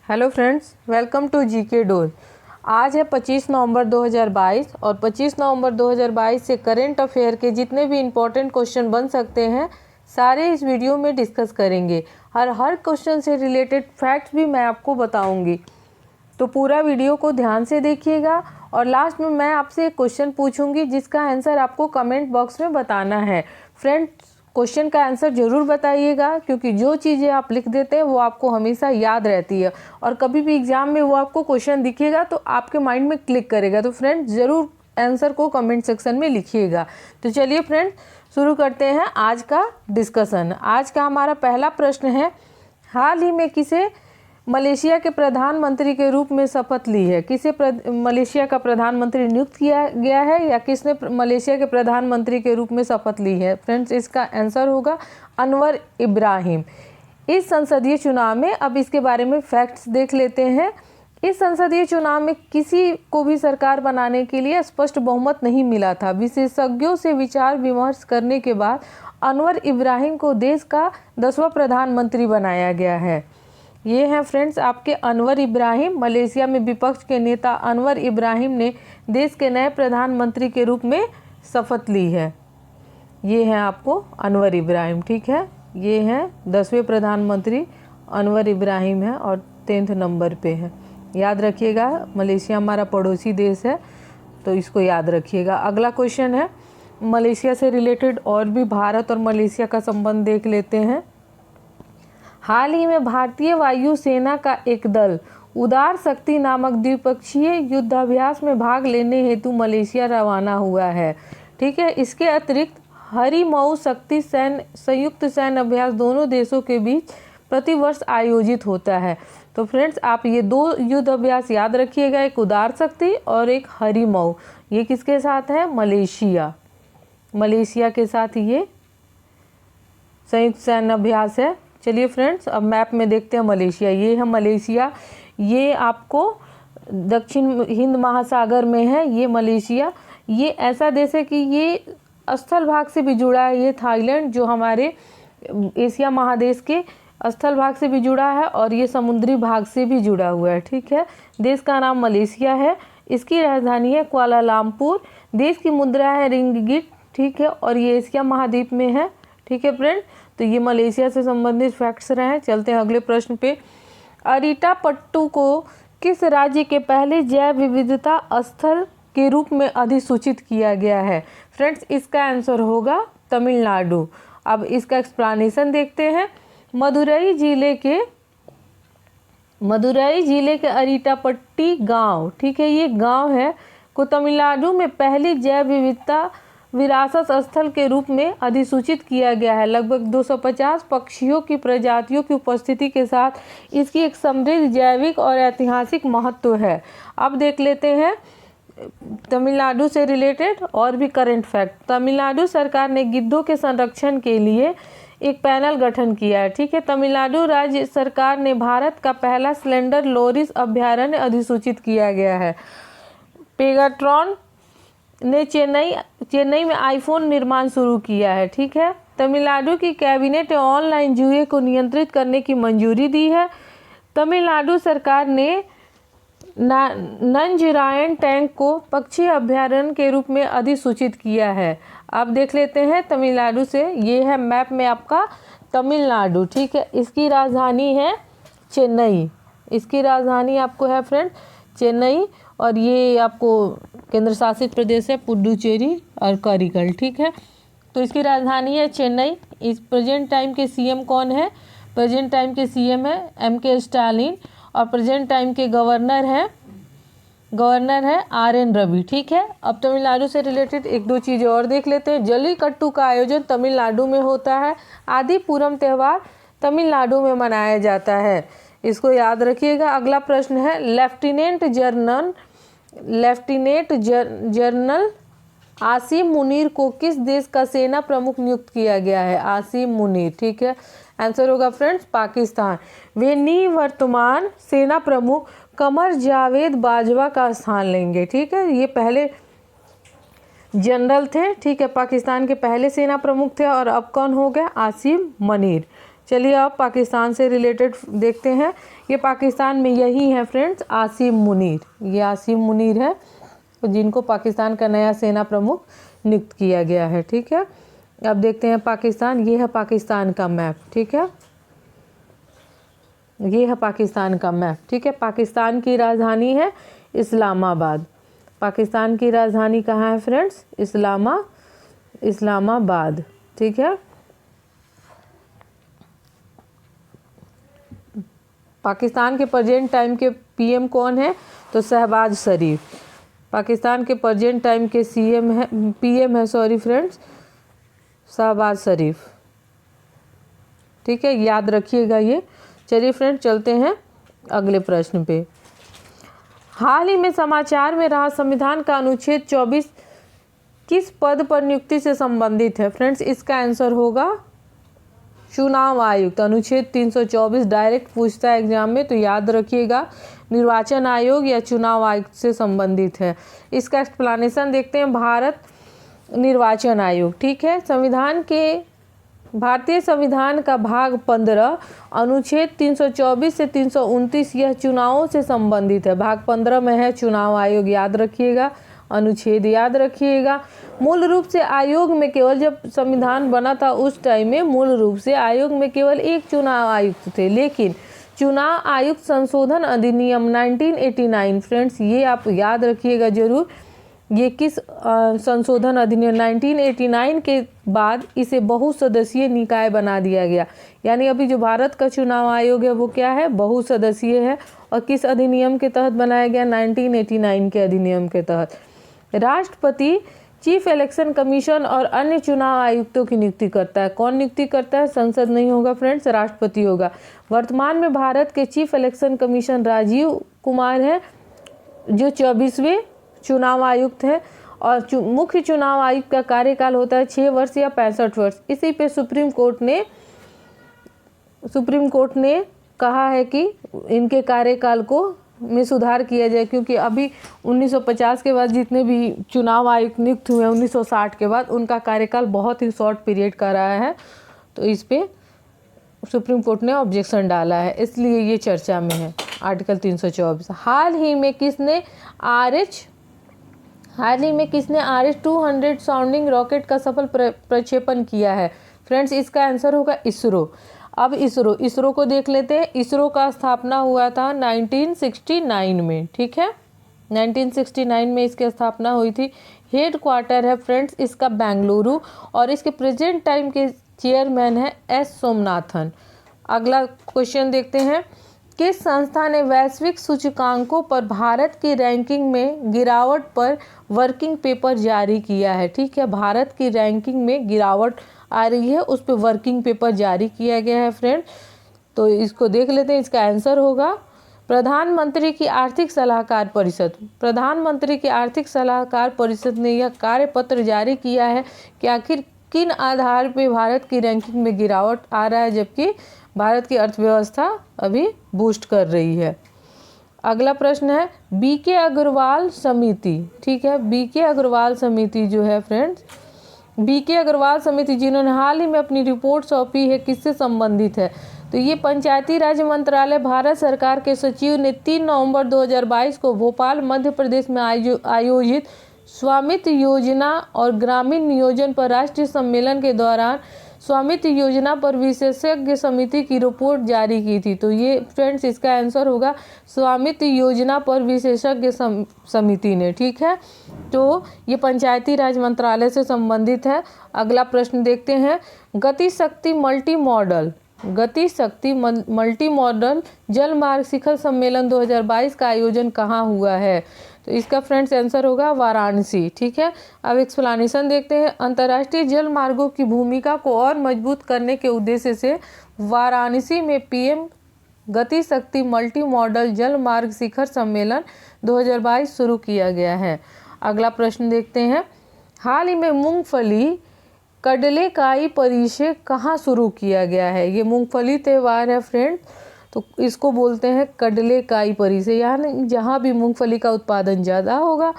Hello friends, welcome to GK dose. आज है 25 नवंबर 2022 और 25 नवंबर 2022 से करेंट अफेयर के जितने भी इम्पोर्टेंट क्वेश्चन बन सकते हैं सारे इस वीडियो में डिस्कस करेंगे। हर क्वेश्चन से रिलेटेड फैक्ट्स भी मैं आपको बताऊंगी, तो पूरा वीडियो को ध्यान से देखिएगा। और लास्ट में मैं आपसे एक क्वेश्चन पूछूंगी जिसका आंसर आपको कमेंट बॉक्स में बताना है। फ्रेंड्स, क्वेश्चन का आंसर जरूर बताइएगा, क्योंकि जो चीज़ें आप लिख देते हैं वो आपको हमेशा याद रहती है और कभी भी एग्जाम में वो आपको क्वेश्चन दिखेगा तो आपके माइंड में क्लिक करेगा। तो फ्रेंड्स, ज़रूर आंसर को कमेंट सेक्शन में लिखिएगा। तो चलिए फ्रेंड्स, शुरू करते हैं आज का डिस्कशन। आज का हमारा पहला प्रश्न है, हाल ही में किसे मलेशिया के प्रधानमंत्री के रूप में शपथ ली है? किसे मलेशिया का प्रधानमंत्री नियुक्त किया गया है या किसने मलेशिया के प्रधानमंत्री के रूप में शपथ ली है? फ्रेंड्स, इसका आंसर होगा अनवर इब्राहिम। इस संसदीय चुनाव में, अब इसके बारे में फैक्ट्स देख लेते हैं। इस संसदीय चुनाव में किसी को भी सरकार बनाने के लिए स्पष्ट बहुमत नहीं मिला था। विशेषज्ञों से विचार विमर्श करने के बाद अनवर इब्राहिम को देश का 10वां प्रधानमंत्री बनाया गया है। ये हैं फ्रेंड्स आपके अनवर इब्राहिम। मलेशिया में विपक्ष के नेता अनवर इब्राहिम ने देश के नए प्रधानमंत्री के रूप में शपथ ली है। ये हैं आपको अनवर इब्राहिम, ठीक है। ये हैं 10वें प्रधानमंत्री अनवर इब्राहिम है और 10th नंबर पे है। याद रखिएगा, मलेशिया हमारा पड़ोसी देश है, तो इसको याद रखिएगा। अगला क्वेश्चन है, मलेशिया से रिलेटेड और भी भारत और मलेशिया का संबंध देख लेते हैं। हाल ही में भारतीय वायु सेना का एक दल उदार शक्ति नामक द्विपक्षीय युद्धाभ्यास में भाग लेने हेतु मलेशिया रवाना हुआ है, ठीक है। इसके अतिरिक्त हरिमऊ शक्ति संयुक्त सैन्य अभ्यास दोनों देशों के बीच प्रतिवर्ष आयोजित होता है। तो फ्रेंड्स, आप ये दो युद्ध अभ्यास याद रखिएगा, एक उदार शक्ति और एक हरिमऊ। ये किसके साथ है? मलेशिया के साथ ये संयुक्त सैन्य अभ्यास है। चलिए फ्रेंड्स, अब मैप में देखते हैं मलेशिया। ये है मलेशिया, ये आपको दक्षिण हिंद महासागर में है। ये मलेशिया, ये ऐसा देश है कि ये स्थल भाग से भी जुड़ा है। ये थाईलैंड जो हमारे एशिया महादेश के स्थल भाग से भी जुड़ा है और ये समुद्री भाग से भी जुड़ा हुआ है, ठीक है। देश का नाम मलेशिया है। इसकी राजधानी है कुआलालंपुर। देश की मुद्रा है रिंगिट, ठीक है, और ये एशिया महाद्वीप में है, ठीक है फ्रेंड। तो ये मलेशिया से संबंधित फैक्ट्स रहे। चलते हैं अगले प्रश्न पे। अरिटापट्टू को किस राज्य के पहले जैव विविधता स्थल के रूप में अधिसूचित किया गया है? फ्रेंड्स, इसका आंसर होगा तमिलनाडु। अब इसका एक्सप्लेनेशन देखते हैं। मदुरई जिले के अरिटापट्टी गांव, ठीक है, ये गांव है, को तमिलनाडु में पहली जैव विविधता विरासत स्थल के रूप में अधिसूचित किया गया है। लगभग 250 पक्षियों की प्रजातियों की उपस्थिति के साथ इसकी एक समृद्ध जैविक और ऐतिहासिक महत्व है। अब देख लेते हैं तमिलनाडु से रिलेटेड और भी करंट फैक्ट। तमिलनाडु सरकार ने गिद्धों के संरक्षण के लिए एक पैनल गठन किया है, ठीक है। तमिलनाडु राज्य सरकार ने भारत का पहला स्लेंडर लोरिस अभयारण्य अधिसूचित किया गया है। पेगाट्रॉन ने चेन्नई में आईफोन निर्माण शुरू किया है, ठीक है। तमिलनाडु की कैबिनेट ने ऑनलाइन जुए को नियंत्रित करने की मंजूरी दी है। तमिलनाडु सरकार ने नंजरायन टैंक को पक्षी अभयारण्य के रूप में अधिसूचित किया है। अब देख लेते हैं तमिलनाडु से। ये है मैप में आपका तमिलनाडु, ठीक है। इसकी राजधानी है चेन्नई। इसकी राजधानी आपको है फ्रेंड चेन्नई, और ये आपको केंद्र शासित प्रदेश है पुडुचेरी और कारिकल, ठीक है। तो इसकी राजधानी है चेन्नई। इस प्रेजेंट टाइम के सीएम कौन है? प्रेजेंट टाइम के सीएम है MK स्टालिन और प्रेजेंट टाइम के गवर्नर है RN रवि, ठीक है। अब तमिलनाडु से रिलेटेड एक दो चीज़ें और देख लेते हैं। जल्लीकट्टू का आयोजन तमिलनाडु में होता है। आदिपुरम त्यौहार तमिलनाडु में मनाया जाता है, इसको याद रखिएगा। अगला प्रश्न है, लेफ्टिनेंट जनरल आसिम मुनीर को किस देश का सेना प्रमुख नियुक्त किया गया है? आसिम मुनीर, ठीक है। आंसर होगा फ्रेंड्स पाकिस्तान। वे निवर्तमान सेना प्रमुख कमर जावेद बाजवा का स्थान लेंगे, ठीक है। ये पहले जनरल थे, ठीक है, पाकिस्तान के पहले सेना प्रमुख थे और अब कौन हो गया? आसिम मुनीर। चलिए अब पाकिस्तान से रिलेटेड देखते हैं। ये पाकिस्तान में यही है फ्रेंड्स, आसिम मुनीर। ये आसिम मुनीर है जिनको पाकिस्तान का नया सेना प्रमुख नियुक्त किया गया है। ठीक है, अब देखते हैं पाकिस्तान। ये है पाकिस्तान का मैप। ठीक है, ये है पाकिस्तान का मैप। ठीक है, पाकिस्तान की राजधानी है इस्लामाबाद। पाकिस्तान की राजधानी कहाँ है फ्रेंड्स? इस्लामाबाद। ठीक है, पाकिस्तान के प्रेजेंट टाइम के पीएम कौन है? तो शहबाज शरीफ। पाकिस्तान के प्रेजेंट टाइम के पीएम है फ्रेंड्स, शहबाज शरीफ। ठीक है, याद रखिएगा ये। चलिए फ्रेंड्स चलते हैं अगले प्रश्न पे। हाल ही में समाचार में रहा संविधान का अनुच्छेद 24 किस पद पर नियुक्ति से संबंधित है? फ्रेंड्स इसका आंसर होगा चुनाव आयुक्त। अनुच्छेद 324 डायरेक्ट पूछता है एग्जाम में, तो याद रखिएगा निर्वाचन आयोग या चुनाव आयुक्त से संबंधित है। इसका एक्सप्लेनेशन देखते हैं। भारत निर्वाचन आयोग। ठीक है, भारतीय संविधान का भाग 15 अनुच्छेद 324 से 329 यह चुनावों से संबंधित है। भाग 15 में है चुनाव आयोग, याद रखिएगा। अनुच्छेद याद रखिएगा। मूल रूप से आयोग में केवल, जब संविधान बना था उस टाइम में मूल रूप से आयोग में केवल एक चुनाव आयुक्त थे, लेकिन चुनाव आयुक्त संशोधन अधिनियम 1989 फ्रेंड्स ये आप याद रखिएगा जरूर। ये किस संशोधन अधिनियम 1989 के बाद इसे बहुसदस्यीय निकाय बना दिया गया। यानी अभी जो भारत का चुनाव आयोग है वो क्या है? बहुसदस्यीय है। और किस अधिनियम के तहत बनाया गया? 1989 के अधिनियम के तहत। राष्ट्रपति चीफ इलेक्शन कमीशन और अन्य चुनाव आयुक्तों की नियुक्ति करता है। कौन नियुक्ति करता है? संसद नहीं होगा फ्रेंड्स, राष्ट्रपति होगा। वर्तमान में भारत के chief election commission Rajiv Kumar है जो 24वें चुनाव आयुक्त है। और मुख्य चुनाव आयुक्त का कार्यकाल होता है 6 वर्ष या 65 वर्ष। इसी पे सुप्रीम कोर्ट ने कहा है कि इनके कार्यकाल को में सुधार किया जाए, क्योंकि अभी 1950 के बाद जितने भी चुनाव आयुक्त नियुक्त हुए 1960 के बाद, उनका कार्यकाल बहुत ही शॉर्ट पीरियड का रहा है। तो इस पे सुप्रीम कोर्ट ने ऑब्जेक्शन डाला है, इसलिए ये चर्चा में है आर्टिकल 324। हाल ही में किसने RH-200 साउंडिंग रॉकेट का सफल प्रक्षेपण किया है? फ्रेंड्स इसका आंसर होगा इसरो। अब इसरो को देख लेते हैं। इसरो का स्थापना हुआ था 1969 में। ठीक है, 1969 में इसकी स्थापना हुई थी। हेड क्वार्टर है फ्रेंड्स इसका बेंगलुरु, और इसके प्रेजेंट टाइम के चेयरमैन है एस सोमनाथन। अगला क्वेश्चन देखते हैं। किस संस्था ने वैश्विक सूचकांकों पर भारत की रैंकिंग में गिरावट पर वर्किंग पेपर जारी किया है? ठीक है, भारत की रैंकिंग में गिरावट आ रही है, उस पर वर्किंग पेपर जारी किया गया है फ्रेंड। तो इसको देख लेते हैं। इसका आंसर होगा प्रधानमंत्री की आर्थिक सलाहकार परिषद। प्रधानमंत्री की आर्थिक सलाहकार परिषद ने यह कार्यपत्र जारी किया है कि आखिर किन आधार पे भारत की रैंकिंग में गिरावट आ रहा है, जबकि भारत की अर्थव्यवस्था अभी बूस्ट कर रही है। अगला प्रश्न है बीके अग्रवाल समिति। ठीक है, बीके अग्रवाल समिति जो है फ्रेंड्स, बीके अग्रवाल समिति जिन्होंने हाल ही में अपनी रिपोर्ट सौंपी है, किससे संबंधित है? तो ये पंचायती राज मंत्रालय भारत सरकार के सचिव ने 3 नवंबर 2022 को भोपाल मध्य प्रदेश में आयोजित स्वामित्व योजना और ग्रामीण नियोजन पर राष्ट्रीय सम्मेलन के दौरान स्वामित्व योजना पर विशेषज्ञ समिति की रिपोर्ट जारी की थी। तो ये फ्रेंड्स इसका आंसर होगा स्वामित्व योजना पर विशेषज्ञ समिति ने। ठीक है, तो ये पंचायती राज मंत्रालय से संबंधित है। अगला प्रश्न देखते हैं। गति शक्ति मल्टी मॉडल जल मार्ग शिखर सम्मेलन 2022 का आयोजन कहाँ हुआ है? तो इसका फ्रेंड्स आंसर होगा वाराणसी। ठीक है, अब एक्सप्लेनेशन देखते हैं। अंतर्राष्ट्रीय जल मार्गों की भूमिका को और मजबूत करने के उद्देश्य से वाराणसी में पीएम गति शक्ति मल्टी मॉडल जल मार्ग शिखर सम्मेलन 2022 शुरू किया गया है। अगला प्रश्न देखते हैं। हाल ही में मूंगफली कडलेकाई परिषद कहाँ शुरू किया गया है? ये मूंगफली त्यौहार है फ्रेंड, तो इसको बोलते हैं कडलेकाई परिषद। यानी जहाँ भी मूंगफली का उत्पादन ज़्यादा होगा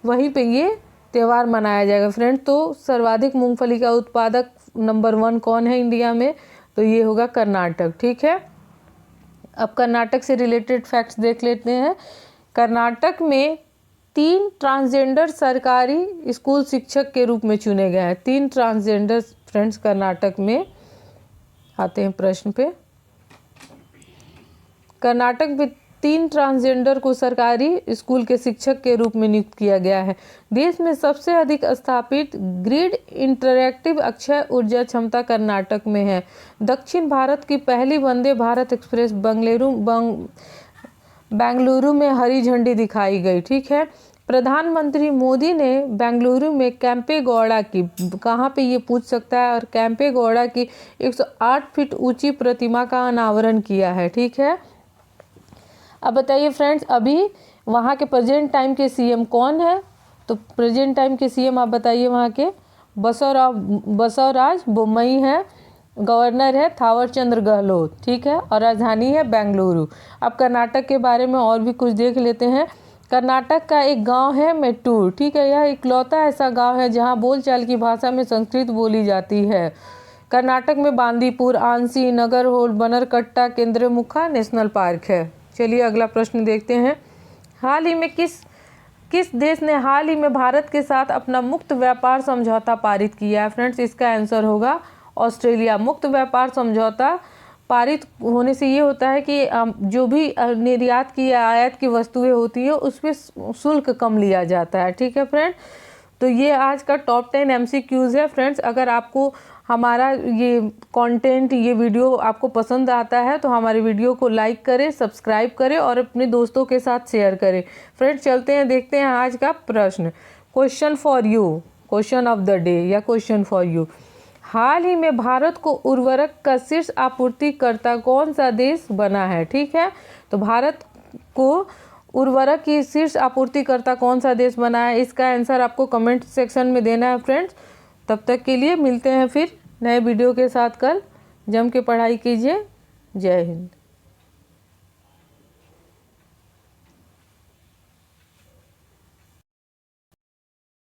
वहीं पे ये त्यौहार मनाया जाएगा फ्रेंड। तो सर्वाधिक मूंगफली का उत्पादक नंबर 1 कौन है इंडिया में? तो ये होगा कर्नाटक। ठीक है, अब कर्नाटक से रिलेटेड फैक्ट्स देख लेते हैं। कर्नाटक में 3 ट्रांसजेंडर सरकारी स्कूल शिक्षक के रूप में चुने गए हैं। 3 ट्रांसजेंडर फ्रेंड्स कर्नाटक में। आते हैं प्रश्न पे। कर्नाटक में 3 ट्रांसजेंडर को सरकारी स्कूल के शिक्षक के रूप में नियुक्त किया गया है। देश में सबसे अधिक स्थापित ग्रिड इंटरएक्टिव अक्षय ऊर्जा क्षमता कर्नाटक में है। दक्षिण भारत की पहली वंदे भारत एक्सप्रेस बेंगलुरु में हरी झंडी दिखाई गई। ठीक है, प्रधानमंत्री मोदी ने बेंगलुरु में कैंपेगौड़ा की, कहाँ पे ये पूछ सकता है, और कैंपेगौड़ा की 108 फीट ऊंची प्रतिमा का अनावरण किया है। ठीक है, अब बताइए फ्रेंड्स, अभी वहाँ के प्रेजेंट टाइम के सीएम कौन है? तो प्रेजेंट टाइम के सीएम आप बताइए वहाँ के। बसवराज बोम्मई है, गवर्नर है थावरचंद्र गहलोत। ठीक है, और राजधानी है बेंगलुरु। अब कर्नाटक के बारे में और भी कुछ देख लेते हैं। कर्नाटक का एक गांव है मेट्टूर। ठीक है, यह इकलौता ऐसा गांव है जहां बोलचाल की भाषा में संस्कृत बोली जाती है। कर्नाटक में बांदीपुर, आंसी, नगरहोल, बनरकट्टा, केंद्रमुखा नेशनल पार्क है। चलिए अगला प्रश्न देखते हैं। हाल ही में किस देश ने हाल ही में भारत के साथ अपना मुक्त व्यापार समझौता पारित किया है? फ्रेंड्स, इसका आंसर होगा ऑस्ट्रेलिया। मुक्त व्यापार समझौता पारित होने से ये होता है कि जो भी निर्यात की या आयात की वस्तुएं होती है उस पर शुल्क कम लिया जाता है। ठीक है फ्रेंड, तो ये आज का टॉप 10 MCQs है। फ्रेंड्स, अगर आपको हमारा ये कंटेंट, ये वीडियो आपको पसंद आता है तो हमारे वीडियो को लाइक करें, सब्सक्राइब करें और अपने दोस्तों के साथ शेयर करें। फ्रेंड्स, चलते हैं, देखते हैं आज का प्रश्न। Question for you, question of the day या क्वेश्चन फॉर यू। हाल ही में भारत को उर्वरक का शीर्ष आपूर्तिकर्ता कौन सा देश बना है? ठीक है, तो भारत को उर्वरक की शीर्ष आपूर्तिकर्ता कौन सा देश बना है, इसका आंसर आपको कमेंट सेक्शन में देना है फ्रेंड्स। तब तक के लिए मिलते हैं फिर नए वीडियो के साथ कल। जम के पढ़ाई कीजिए। जय हिंद।